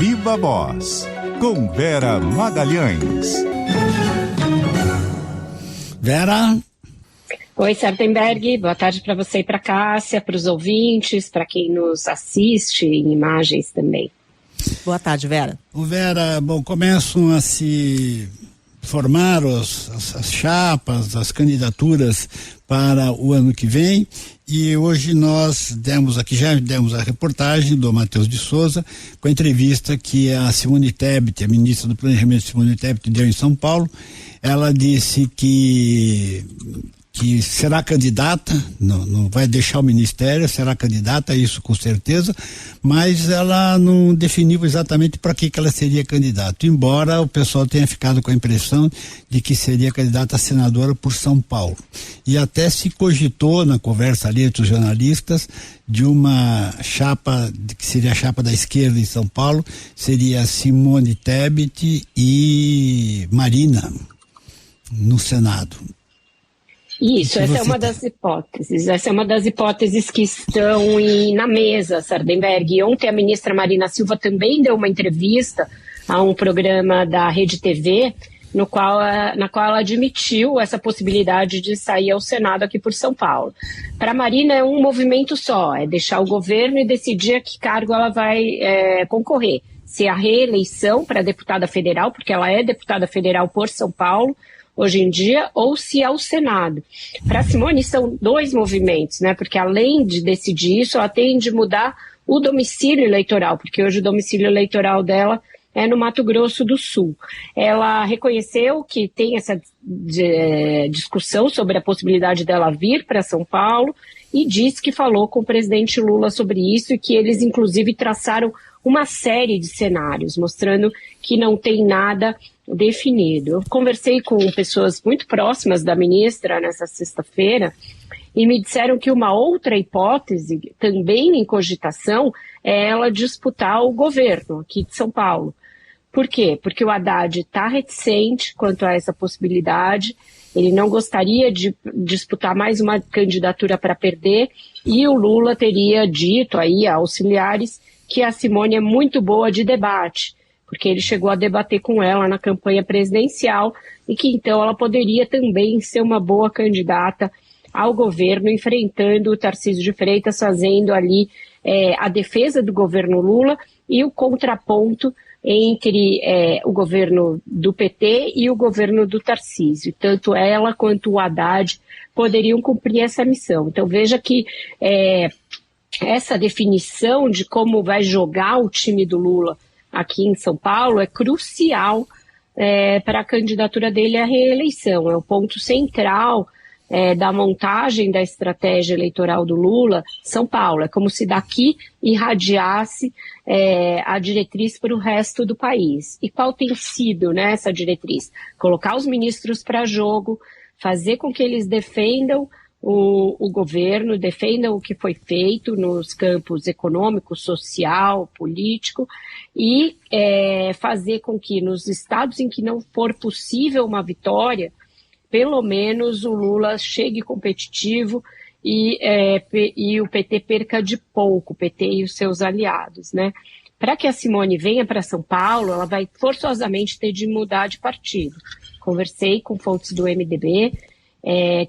Viva Voz, com Vera Magalhães. Vera? Oi, Sardenberg, boa tarde para você e para Cássia, para os ouvintes, para quem nos assiste em imagens também. Boa tarde, Vera. Vera, bom, começam a se formar as chapas, as candidaturas para o ano que vem, e hoje nós já demos a reportagem do Matheus de Souza com a entrevista que a Simone Tebet, a ministra do Planejamento Simone Tebet, deu em São Paulo. Ela disse que será candidata, não vai deixar o ministério, será candidata, isso com certeza, mas ela não definiu exatamente para que ela seria candidata, embora o pessoal tenha ficado com a impressão de que seria candidata a senadora por São Paulo. E até se cogitou na conversa ali entre os jornalistas de uma chapa, que seria a chapa da esquerda em São Paulo, seria Simone Tebet e Marina no Senado. Isso, essa é uma das hipóteses. Essa é uma das hipóteses que estão na mesa, Sardenberg. Ontem a ministra Marina Silva também deu uma entrevista a um programa da Rede TV, na qual ela admitiu essa possibilidade de sair ao Senado aqui por São Paulo. Para a Marina é um movimento só, é deixar o governo e decidir a que cargo ela vai concorrer. Se a reeleição para deputada federal, porque ela é deputada federal por São Paulo, hoje em dia, ou se ao Senado. Para Simone são dois movimentos, né? Porque além de decidir isso, ela tem de mudar o domicílio eleitoral, porque hoje o domicílio eleitoral dela é no Mato Grosso do Sul. Ela reconheceu que tem essa discussão sobre a possibilidade dela vir para São Paulo e disse que falou com o presidente Lula sobre isso e que eles, inclusive, traçaram uma série de cenários, mostrando que não tem nada definido. Eu conversei com pessoas muito próximas da ministra nessa sexta-feira e me disseram que uma outra hipótese, também em cogitação, é ela disputar o governo aqui de São Paulo. Por quê? Porque o Haddad está reticente quanto a essa possibilidade, ele não gostaria de disputar mais uma candidatura para perder, e o Lula teria dito aí a auxiliares que a Simone é muito boa de debate, porque ele chegou a debater com ela na campanha presidencial e que então ela poderia também ser uma boa candidata ao governo, enfrentando o Tarcísio de Freitas, fazendo ali a defesa do governo Lula e o contraponto entre o governo do PT e o governo do Tarcísio. Tanto ela quanto o Haddad poderiam cumprir essa missão. Então veja que essa definição de como vai jogar o time do Lula aqui em São Paulo é crucial para a candidatura dele à reeleição. É o ponto central da montagem da estratégia eleitoral do Lula, São Paulo. É como se daqui irradiasse a diretriz para o resto do país. E qual tem sido, né, essa diretriz? Colocar os ministros para jogo, fazer com que eles defendam o governo, defendam o que foi feito nos campos econômico, social, político e fazer com que nos estados em que não for possível uma vitória, pelo menos o Lula chegue competitivo e o PT perca de pouco, o PT e os seus aliados, né? Para que a Simone venha para São Paulo, ela vai forçosamente ter de mudar de partido. Conversei com fontes do MDB,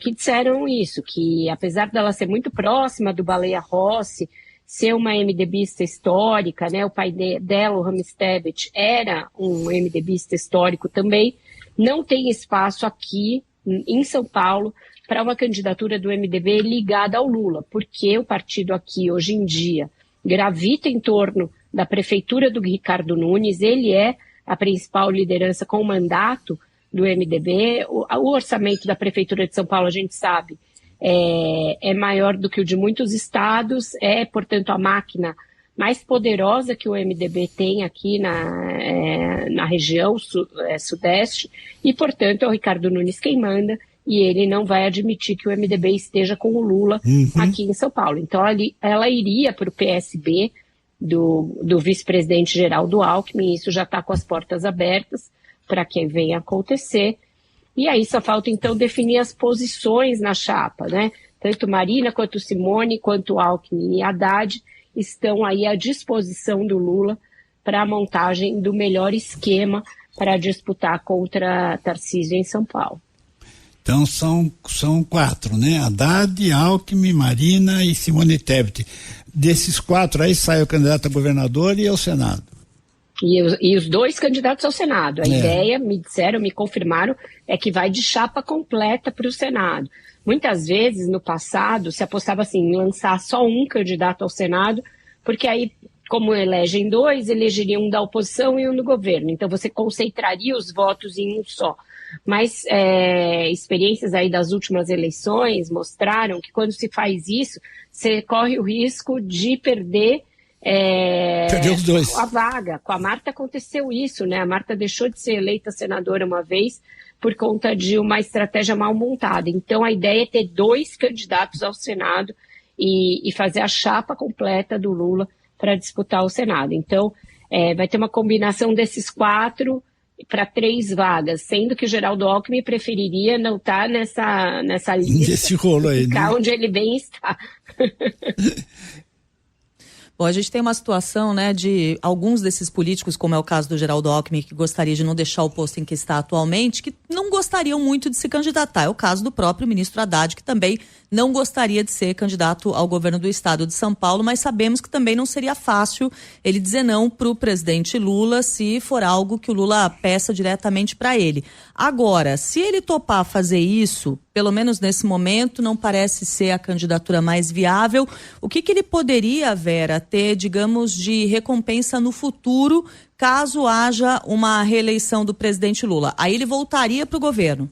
que disseram isso, que apesar dela ser muito próxima do Baleia Rossi, ser uma MDBista histórica, né, o pai dela, o Rames Tebet, era um MDBista histórico também, não tem espaço aqui em São Paulo para uma candidatura do MDB ligada ao Lula, porque o partido aqui, hoje em dia, gravita em torno da prefeitura do Ricardo Nunes, ele é a principal liderança com mandato do MDB, o orçamento da Prefeitura de São Paulo, a gente sabe, é maior do que o de muitos estados, portanto, a máquina mais poderosa que o MDB tem aqui na região sudeste, e, portanto, é o Ricardo Nunes quem manda, e ele não vai admitir que o MDB esteja com o Lula aqui em São Paulo. Então, ela iria para o PSB do vice-presidente Geraldo Alckmin, isso já está com as portas abertas, para que venha acontecer, e aí só falta então definir as posições na chapa, né? Tanto Marina quanto Simone, quanto Alckmin e Haddad estão aí à disposição do Lula para a montagem do melhor esquema para disputar contra Tarcísio em São Paulo. Então são 4, né? Haddad, Alckmin, Marina e Simone Tebet. Desses 4 aí sai o candidato a governador e ao Senado. E os 2 candidatos ao Senado. A ideia, me confirmaram, é que vai de chapa completa para o Senado. Muitas vezes, no passado, se apostava assim, em lançar só um candidato ao Senado, porque aí, como elegem 2, elegeriam um da oposição e um do governo. Então, você concentraria os votos em um só. Mas experiências aí das últimas eleições mostraram que quando se faz isso, você corre o risco de perder os 2. A vaga. Com a Marta aconteceu isso, né? A Marta deixou de ser eleita senadora uma vez por conta de uma estratégia mal montada. Então, a ideia é ter 2 candidatos ao Senado e fazer a chapa completa do Lula para disputar o Senado. Então, vai ter uma combinação desses 4 para 3 vagas, sendo que o Geraldo Alckmin preferiria não estar nessa lista. Nesse rolo aí, ficar, né? Onde ele bem está. Bom, a gente tem uma situação, né, de alguns desses políticos, como é o caso do Geraldo Alckmin, que gostaria de não deixar o posto em que está atualmente, que não gostariam muito de se candidatar. É o caso do próprio ministro Haddad, que também não gostaria de ser candidato ao governo do estado de São Paulo, mas sabemos que também não seria fácil ele dizer não para o presidente Lula se for algo que o Lula peça diretamente para ele. Agora, se ele topar fazer isso, pelo menos nesse momento, não parece ser a candidatura mais viável. O que ele poderia, Vera, ter, digamos, de recompensa no futuro, caso haja uma reeleição do presidente Lula? Aí ele voltaria para o governo.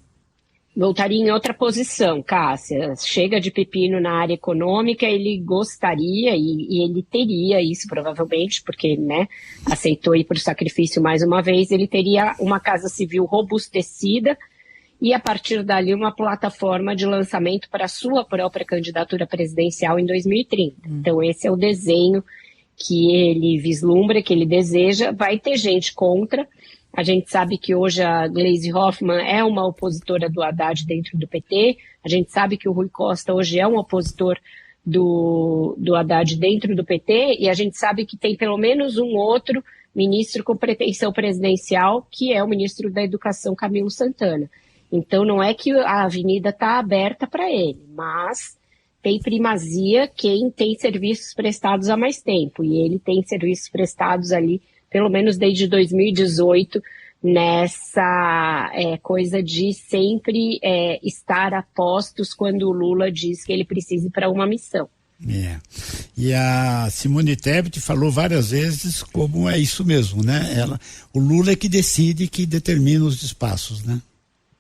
Voltaria em outra posição, Cássia. Chega de pepino na área econômica, ele gostaria e ele teria isso provavelmente, porque, né, aceitou ir para o sacrifício mais uma vez, ele teria uma casa civil robustecida e, a partir dali, uma plataforma de lançamento para a sua própria candidatura presidencial em 2030. Então, esse é o desenho que ele vislumbra, que ele deseja. Vai ter gente contra. A gente sabe que hoje a Gleisi Hoffmann é uma opositora do Haddad dentro do PT. A gente sabe que o Rui Costa hoje é um opositor do Haddad dentro do PT. E a gente sabe que tem pelo menos um outro ministro com pretensão presidencial, que é o ministro da Educação, Camilo Santana. Então, não é que a avenida está aberta para ele, mas tem primazia quem tem serviços prestados há mais tempo. E ele tem serviços prestados ali, pelo menos desde 2018, nessa coisa de sempre estar a postos quando o Lula diz que ele precisa ir para uma missão. E a Simone Tebet falou várias vezes como é isso mesmo, né? O Lula é que decide, que determina os espaços, né?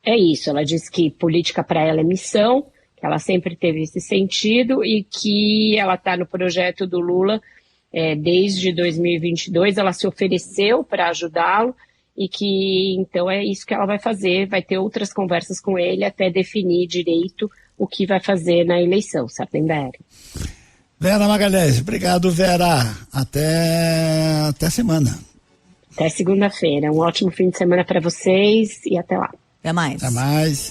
É isso, ela diz que política para ela é missão, que ela sempre teve esse sentido e que ela está no projeto do Lula desde 2022, ela se ofereceu para ajudá-lo e que então é isso que ela vai fazer, vai ter outras conversas com ele até definir direito o que vai fazer na eleição, Sardenberg. Vera Magalhães, obrigado, Vera, até semana. Até segunda-feira, um ótimo fim de semana para vocês e até lá. Até mais. Até mais.